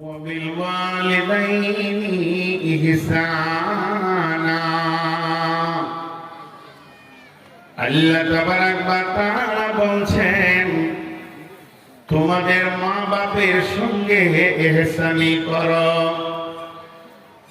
وبالوالدين إحسانا আল্লাহ তাবারাক ওয়া তাআলা বলছেন তোমাদের মা বাপের সঙ্গে ইহসানি করো।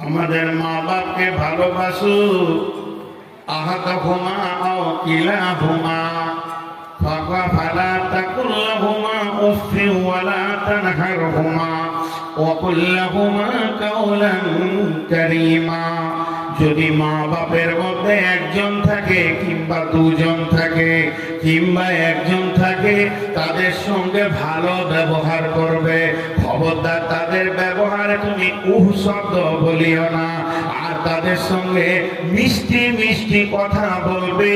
আমাদের মা বাপকে ভালোবাসো। আহাদাহুমা আও কিলাহুমা ফালা তাকুল লাহুমা উফফিন ওয়ালা তানহারহুমা ওয়াকুল লাহুমা কাওলান কারীমা। যদি মা বাপের মধ্যে একজন থাকে কিংবা দুজন থাকে কিংবা একজন থাকে, তাদের সঙ্গে ভালো ব্যবহার করবে। খবরদার তাদের ব্যবহারে তুমি উহ শব্দ বলিও না, আর তাদের সঙ্গে মিষ্টি মিষ্টি কথা বলবে।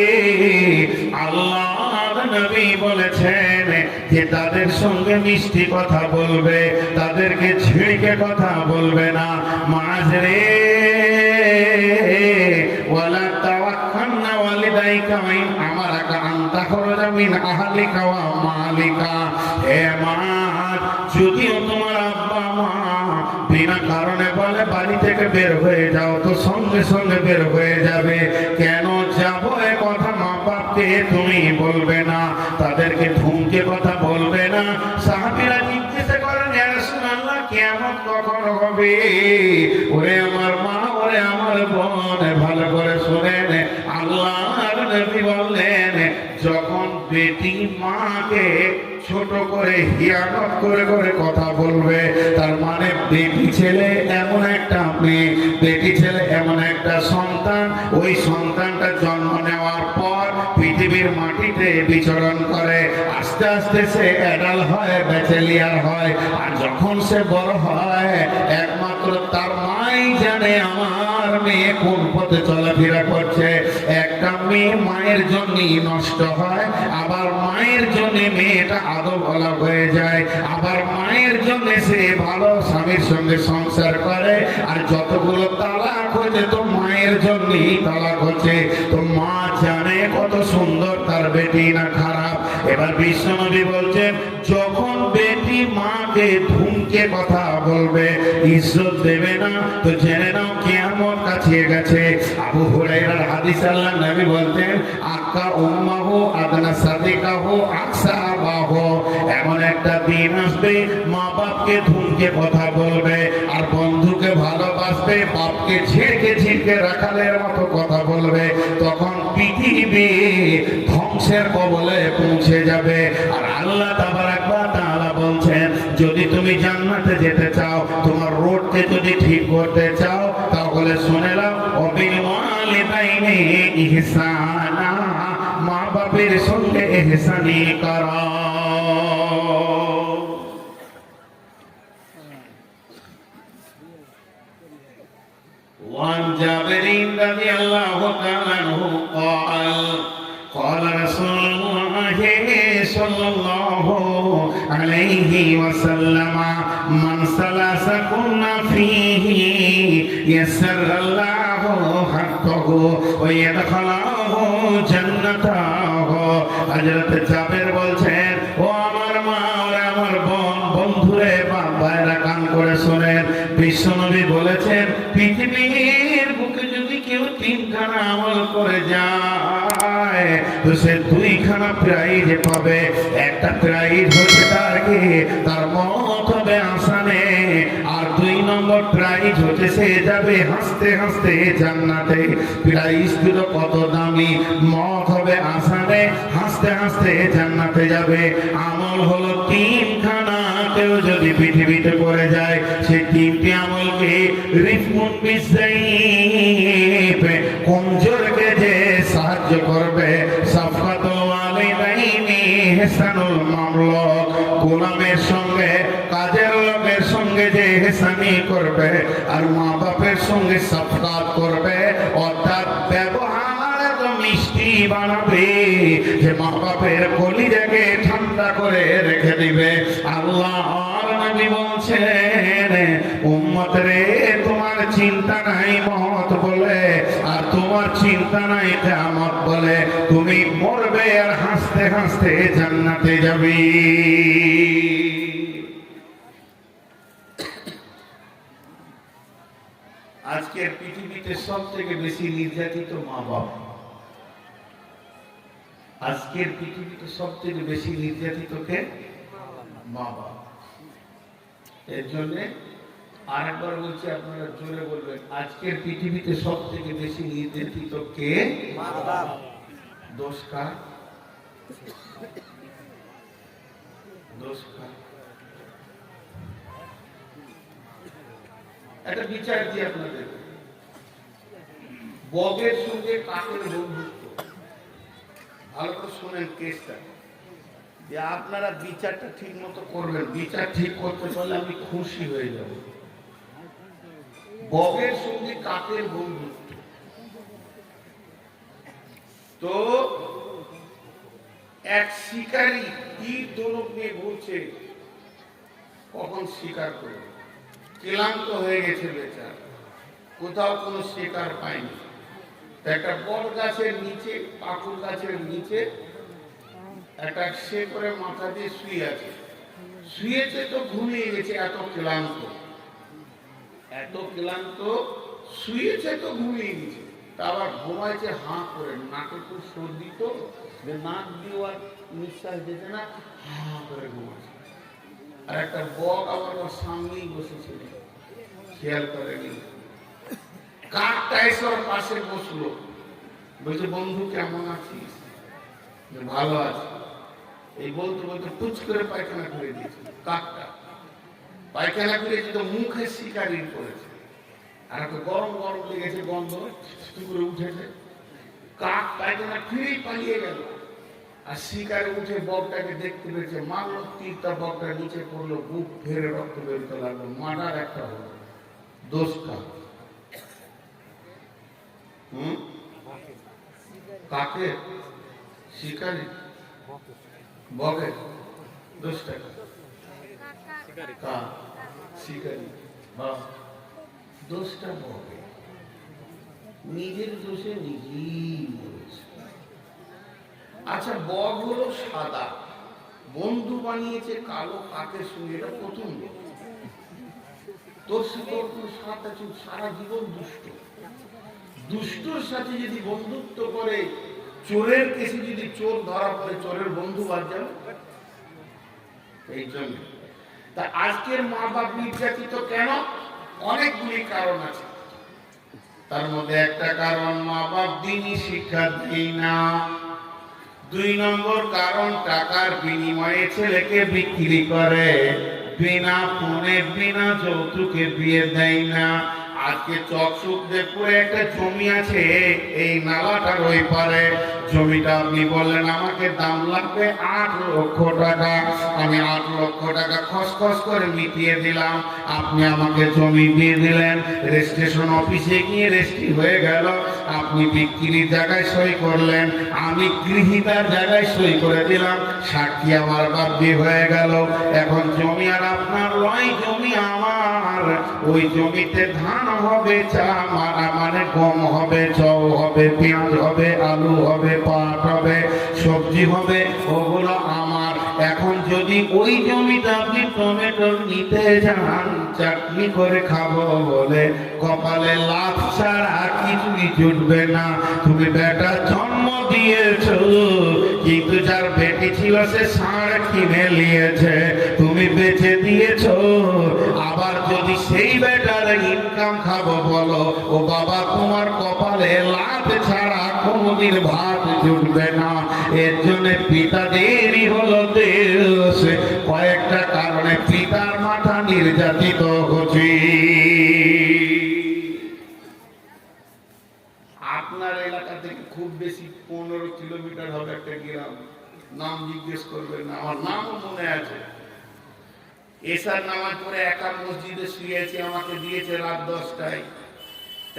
আল্লাহর নবী বলেছেন যে তাদের সঙ্গে মিষ্টি কথা বলবে, তাদেরকে ছিড়কে কথা বলবে না। মাঝরে ওয়ালা তাওয়াক্কালনা ওয়ালিদাইকা ওয়াইন আমারাকা আন তাখরুজা মিন আহলিকা ওয়া মালিকা। হে মা, যদিও তোমার আব্বা মা বিনা কারণে বলে বাড়ি থেকে বের হয়ে যাও, তো সঙ্গে সঙ্গে বের হয়ে যাবে। কেন যাবো এ কথা মা বাপকে তুমি বলবে না, তাদেরকে ধুমকে কথা বলবে না। সাহাবীরা জিজ্ঞেস করেন, ইয়া রাসূলুল্লাহ, কিয়ামত কখন হবে? ওরে আমার মা, ওরে আমার বোন, ভালো করে শুনেন। আল্লাহর নবী বললেন, যখন বেটি মাকে ছোট করে হিয়ানত করে করে কথা বলবে, তার মানে বেটি ছেলে এমন একটা মেয়ে, বেটি ছেলে এমন একটা সন্তান, ওই সন্তানটা জন্ম নেওয়ার পর পৃথিবীর মাটিতে বিচরণ করে, আস্তে আস্তে সে অ্যাডাল্ট হয়, ব্যাচেলিয়ার হয়। আর যখন সে বড় হয়, একমাত্র তার মাই জানে আমার মেয়ে কোন পথে চলাফেরা করছে। একটা মেয়ে মায়ের জন্যই নষ্ট হয়, আবার মায়ের জন্য মেয়েটা আদব বলা হয়ে যায়, আবার মায়ের জন্য সে ভালো স্বামীর সঙ্গে সংসার করে। আর যতগুলো তালাক হয়েছে তো মায়ের জন্যই তালাক হচ্ছে। তো মা জানে কত সুন্দর তার বেটি না খারাপ। এবার বিশ্বনবী বলছেন, যখন বেটি মাকে ধুমকে কথা বলবে, ইজ্জত দেবে না, তো জেনে নাও কিয়ামত কাছে গেছে। আবু হুরায়রার হাদিস, আল্লাহ নবী বলতেন, আক্কা উম্মাহু আদনা সাদিকাহু আকসা আবাহু। এমন একটা দিন আসবে মা বাপকে ধুমকে কথা বলবে, আর বন্ধুকে ভালোবাসবে, বাপকে ঝিড়কে ঝিড়কে রাখালের মতো কথা বলবে। তখন পৃথিবী ধ্বংসের কবলে পৌঁছে যাবে। আর আল্লাহ তাবারাক ওয়া তাআলা বলছেন, যদি তুমি জান্নাতে যেতে চাও, তোমার রোডকে যদি ঠিক করতে চাও, তাহলে শুনে নাও, ওয়াবিল ওয়ালিদাইনি ইহসানা, মা বাপের সঙ্গে ইহসানি করো। وعن جابر رضي الله تعالى عنه قال قال رسول الله صلى الله عليه وسلم من سلككن فيه يسر الله حقه ويدخله جنته। হযরত জাবের বলছেন, ও আমার মা, ওরে আমার বোন, বন্ধুরে, ভাইরা কান করে শোনেন। বিশ্বনবী বলেছেন, পৃথিবীর বুকে যদি কেউ তিনখানা আমল করে যায়, তো সে দুইখানা প্রাইজ পাবে। একটা প্রাইজ হচ্ছে তার মত হবে আসানে, আর দুই নম্বর প্রাইজ হচ্ছে সে যাবে হাসতে হাসতে জান্নাতে। প্রাইজ গুলো কত দামি! মত হবে আসানে, হাসতে হাসতে জান্নাতে যাবে। আমল হলো তিনখানা, কেউ যদি পৃথিবীতে করে যায়, সে তিনটি আমলকে রিফমুন বিসাইফ, কমজোরকে যে সাহায্য করবে, সাফাতুল ওয়ালিদাইনি ইহসানুল মামলুক, গোলামের সঙ্গে কাজের লোকের সঙ্গে যে ইহসানি করবে, আর মা বাপের সঙ্গে সাফকাত করবে, অর্থাৎ ব্যবহার তো মিষ্টি বানাবে, যে মা বাপের কলিজাকে ঠান্ডা করে রেখে দিবে। আল্লাহর নবী বলছেন, উম্মত রে, তোমার চিন্তা নাই মত বলে, আর তোমার চিন্তা নাই কিয়ামত বলে। তুমি মরবে আর হাসতে হাসতে জান্নাতে যাবে। আজকের পৃথিবীতে সব থেকে বেশি নির্যাতিত মা বাবা। আজকের পৃথিবীতে সব থেকে বেশি নির্যাতিত কে? মা বাবা। এর জন্য আরেকবার বলছি, আপনারা জোরে বলবেন, আজকের পৃথিবীতে সব থেকে বেশি নির্যাতিত কে? মা বাবা। দোষ কার? দোষ কার? একটা বিচার দিয়ে আপনাদের, বগের সঙ্গে কাকের বন্ধুত্ব। ভালো করে শোনেন কেসটা, যে আপনারা বিচারটা ঠিক মতো করবেন। বিচার ঠিক করতে পারলে আমি খুশি হয়ে যাব। বগের সঙ্গে কাকের বন্ধুত্ব। তো এক শিকারী তীর ধনুক নিয়ে ঘুরছে, কখন শিকার করে ক্লান্ত হয়ে গেছে বেচার, কোথাও কোনো শিকার পায়নি। একটা বট গাছের নিচে, পাকুর গাছের নিচে একটা শেকড়ে মাথা দিয়ে শুয়ে আছে। শুয়েছে তো ঘুমিয়ে গেছে, এত ক্লান্ত, এত ক্লান্ত, শুয়েছে তো ঘুমিয়ে গেছে। তা আবার ঘুমাইছে হাঁ করে, নাকে খুব সর্দি তো, নাক দিয়ে আর নিঃশ্বাস দিতে না, হাঁ করে ঘুমাচ্ছে। আর একটা বক আবার ওর সামনেই বসেছিল, খেয়াল করেনি। কাকটা এসে ওর পাশে বসলো, বলছে বন্ধু কেমন আছিস? ভালো আছি। এই বলতে বলতে পুচ করে পায়খানা করে দিয়েছে। কাকটা পায়খানা করেছে তো মুখে শিকারি করেছে, আর একটা গরম গরম লেগেছে, গন্ধ করে উঠেছে। কাক পায়খানা ফিরেই পালিয়ে গেল। আর শিকারে উঠে বকটাকে দেখতে পেয়েছে, মারলো তীরটা, বকটা নিচে পড়লো, বুক ফেরে রক্ত বেরোতে লাগলো। মার্ডার একটা হলো। দোষ কার? কাকে? শিকারি? বকের? দোষটা কার? শিকারি। দোষটা বকে, নিজের দোষে নিজেই বলেছে। আচ্ছা, বক হলো সাদা, বন্ধু বানিয়েছে কালো কাকের সঙ্গে, এটা প্রথম। তোর সাথে কোনো সাথ আছে, সারা জীবন দুষ্ট। দুষ্টর সাথে যদি বন্ধুত্ব করে, চোরের কেসে যদি চোর ধরা পড়ে, চোরের বন্ধু বাদ যাবে। এই জন্য তা আজকের মা বাপ নির্যাতিত কেন? অনেকগুলি কারণ আছে। তার মধ্যে একটা কারণ, মা বাপ দিনই শিক্ষা দেয় না। 2 নম্বর কারণ, টাকার বিনিময়ে ছেলেকে বিক্রি করে, বিনা ফোনে বিনা যৌতুকে বিয়ে দেয় না। আজকে চকসুখদেবপুরে একটা জমি আছে, এই নালাটার ওই পারে। জমিটা আপনি বললেন আমাকে দাম লাগবে 8 লক্ষ টাকা। আমি 8 লক্ষ টাকা খসখস করে মিটিয়ে দিলাম। আপনি আমাকে জমি দিয়ে দিলেন, রেজিস্ট্রেশন অফিসে গিয়ে রেজিস্ট্রি হয়ে গেল। আপনি বিক্রির জায়গায় সই করলেন, আমি গৃহীতার জায়গায় সই করে দিলাম, সাক্ষী আমার বাদী হয়ে গেল। এখন জমি আর আপনার নয়, জমি আমার। ওই জমিতে ধান হবে, চা মানে গম হবে, জব হবে, পেঁয়াজ হবে, আলু হবে, পাট হবে, সবজি হবে, ওগুলো আমার। এখন যদি ওই জমিতে আপনি টমেটো নিতে যান, চাটনি করে খাবো বলে, কপালে লাভ ছাড়া কিছুই জুটবে না। তুমি বেটা জন্ম দিয়েছো, কিন্তু যার বেটি ছিল সে ষাঁড় কিনে নিয়েছে, তুমি বেচে দিয়েছো। আবার যদি সেই বেটার ইনকাম খাবো বলো, ও বাবা তোমার কপালে লাভ ছাড়া কোনদিন ভাত জুটবে না। এর জন্য পিতাদেরই হলো দেশ। কয়েকটা কারণে পিতার মাথা নির্যাতিত হচ্ছে। আপনার এলাকা থেকে খুব বেশি 15 কিলোমিটার হবে একটা গ্রাম, নাম জিজ্ঞেস করবেন না, আমার নামও মনে আছে। এসার নামাজ পড়ে একা মসজিদে শুয়েছি, আমাকে দিয়েছে রাত 10টায়।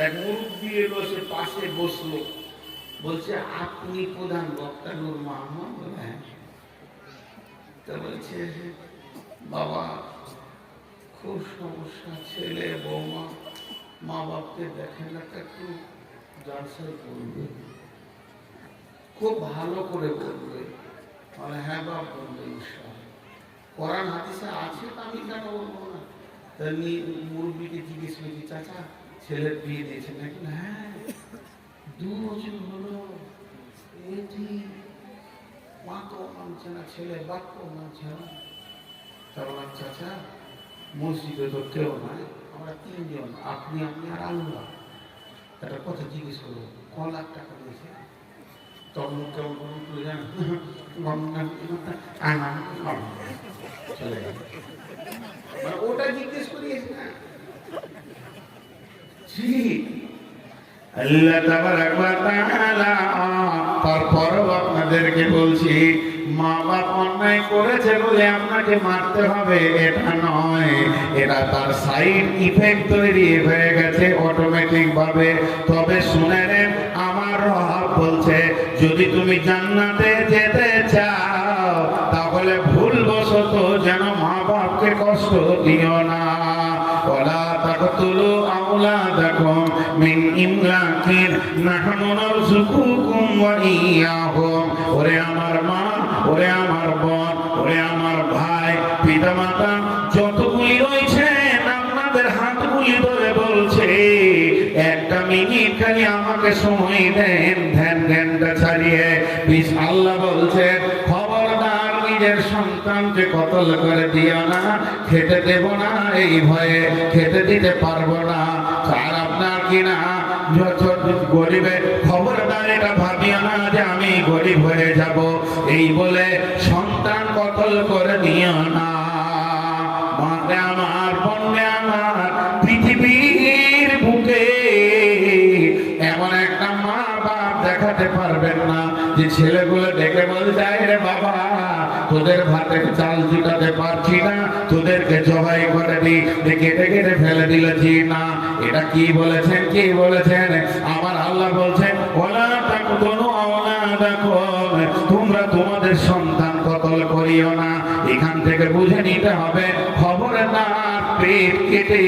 এক মুরব্বী এলো, সে পাশে বসলো, বলছে আপনি প্রধান বক্তা নূর মোহাম্মদ? হ্যাঁ। তা বলছে বাবা খুব সমস্যা, ছেলে বৌমা, মা বাপকে দেখে না, একটু জলসাই করবে, খুব ভালো করে বলবে। বলে হ্যাঁ বাপ বলবে, কোরআন হাদিসে আছে, আমি কেন বলবো না। মুরব্বীকে জিজ্ঞেস করছি, চাচা ছেলের বিয়ে দিয়েছে নাকি? হ্যাঁ, 2 বছর হলো। এটি মাকেও মানছে না, ছেলে বাপকেও মানছে না। তা বললাম, চাচা মসজিদে তো কেউ নাই, আমরা 3 জন, আপনি আর আল্লাহ। একটা কথা জিজ্ঞেস করবো, ক লাখ টাকা দিয়েছে? তখন কেমন তুলে যান চলে গেল। ওটা জিজ্ঞেস করিস না। আল্লাহ তাবারাক ওয়া তাআলা তারপরও আপনাদেরকে বলছি, মা বাপ অন্যায় করেছে বলে আপনাকে মারতে হবে এটা নয়, এটা তার সাইড ইফেক্ট তৈরি হয়ে গেছে অটোমেটিক ভাবে। তবে শুনে নেন, আমার রব বলছে যদি তুমি জান্নাতে যেতে চাও তাহলে ভুলবশত যেন মা বাপকে কষ্ট দিও না। ওয়ালা তাকতুলু আওলাদাকুম মিন ইমলাকিন নাহনু নারযুকুকুম ওয়া ইয়্যাহুম। ওরে আমার মা, ওরে আমার বোন, ওরে আমার ভাই, পিতামাতা যতগুলি রয়েছেন আপনাদের হাতগুলি ধরে বলছে একটা মিনিট খালি আমাকে সময় দেন, ধ্যানটা ছাড়িয়ে। বিশ আল্লাহ বলছেন, খবরদার নিজের সন্তানকে কতল করে দিও না, খেতে দেব না এই ভয়ে, খেতে দিতে পারবো না। আর আপনার কিনা গরিবে, খবরদার এটা ভাবিও না যে আমি গরিব হয়ে যাব এই বলে সন্তান কতল করে দিও না। মাকে আমার, বোনে আমার, পৃথিবীর বুকে এমন একটা মা বাপ দেখাতে পারবেন না যে ছেলেগুলো দেখে বলছে, রে বাবা তোদের ভাতের চাল জুটাতে পারছি না, তোদেরকে জবাই করে দিই, কেটে কেটে ফেলে দিল। জি না, এটা কি বলেছেন? কি বলেছেন? আমার আল্লাহ বলছেন, ওলা তাকতুলু আওলাদাকুম, তোমরা তোমাদের সন্তান কতল করিও না। এখান থেকে বুঝে নিতে হবে, খবরদার পেট কেটে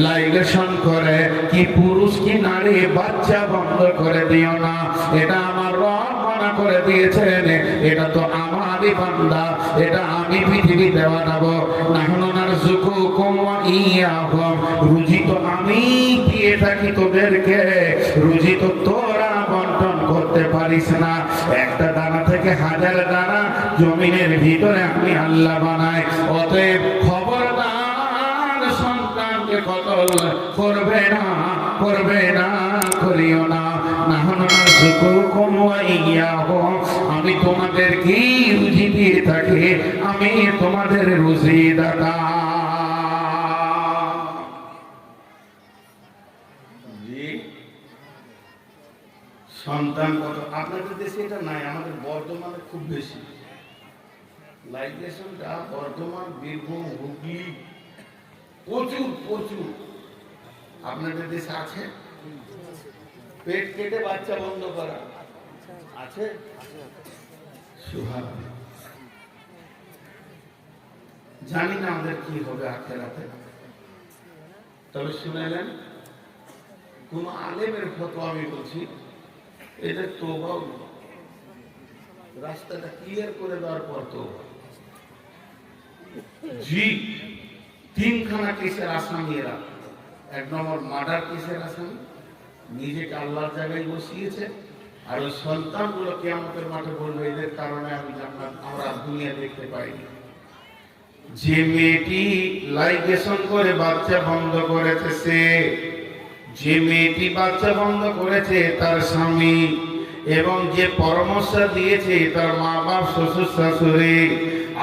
লাইগেশন করে কি পুরুষ কি নারী বাচ্চা বন্ধ করে দিও না। এটা আমার রব মানা করে দিয়েছেন, এটা তো আমারই বান্দা, এটা আমি পৃথিবীতে বানাবো। নাহনু নারযুকুকুম ওয়া ইয়্যাহুম, রুজি তো আমি দিয়ে থাকি তোদেরকে, রুজি তো তোরা বন্টন করতে পারিস না। একটা দানা থেকে 1000 দানা জমিনের ভিতরে আমি আল্লাহ বানাই। অতএব খবরদার সন্তানকে কতল করবে না, করবে না, করিও না। নাহনু নারযুকুকুম ওয়া ইয়্যাহুম, আমি তোমাদেরকে রুজি দিয়ে থাকি, আমি তোমাদের রুজি দাতা। সন্তান কত আপনাদের দেশে এটা নাই, আমাদের বর্ধমানে খুব বেশি। লাইগেশনটা বর্ধমান, বীরভূম, হুগলি প্রচুর প্রচুর। আপনাদের দেশে আছে? পেট কেটে বাচ্চা বন্ধ করা আছে? সুবহানাল্লাহ। জানি না আমাদের কি হবে আখিরাতে। তবে শুনেলেন, কোন আলেমের ফতোয়া আমি বলছি, এদের তওবা, রাস্তাটা ক্লিয়ার করে দেওয়ার পর তওবা। জি, 3খানা কেসের আসামি এরা। 1 নম্বর মার্ডার কেসের আসামি, নিজেকে আল্লাহর জায়গায় বসিয়েছে। আর ওই সন্তানগুলো কিয়ামতের মাঠে বলবে, এদের কারণে আমি জান্নাত, আমরা দুনিয়া দেখতে পাইনি। যে মেয়েটি লাইগেশন করে বাচ্চা বন্ধ করেছে সে, যে মেয়েটি বাচ্চা বন্ধ করেছে তার স্বামী, এবং যে পরামর্শ দিয়েছে তার মা বাপ, শ্বশুর শাশুড়ি।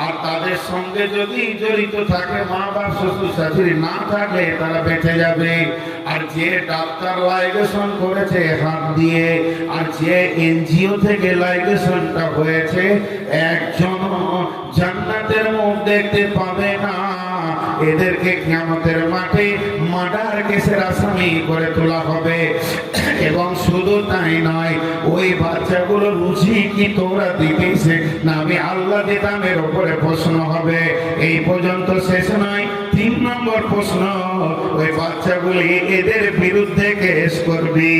আর তাদের সঙ্গে যদি জড়িত থাকে মা বাপ, শ্বশুর শাশুড়ি, না থাকলে তারা বেঁচে যাবে। আর যে ডাক্তার লাইগেশন করেছে হাত দিয়ে, আর যে এনজিও থেকে লাইগেশনটা হয়েছে, একজন জান্নাতের মুখ দেখতে পাবে না। এদেরকে কিয়ামতের মাঠে মার্ডার কেসের আসামি করে তোলা হবে। এবং শুধু তাই নয়, ওই বাচ্চাগুলো রুজি কি তোমরা দিতেছে না আমি আল্লাহ দিতাম, এর উপরে প্রশ্ন হবে। এই পর্যন্ত শেষ নয়, 3 নম্বর প্রশ্ন, ওই বাচ্চাগুলি এদের বিরুদ্ধে কেস করবি।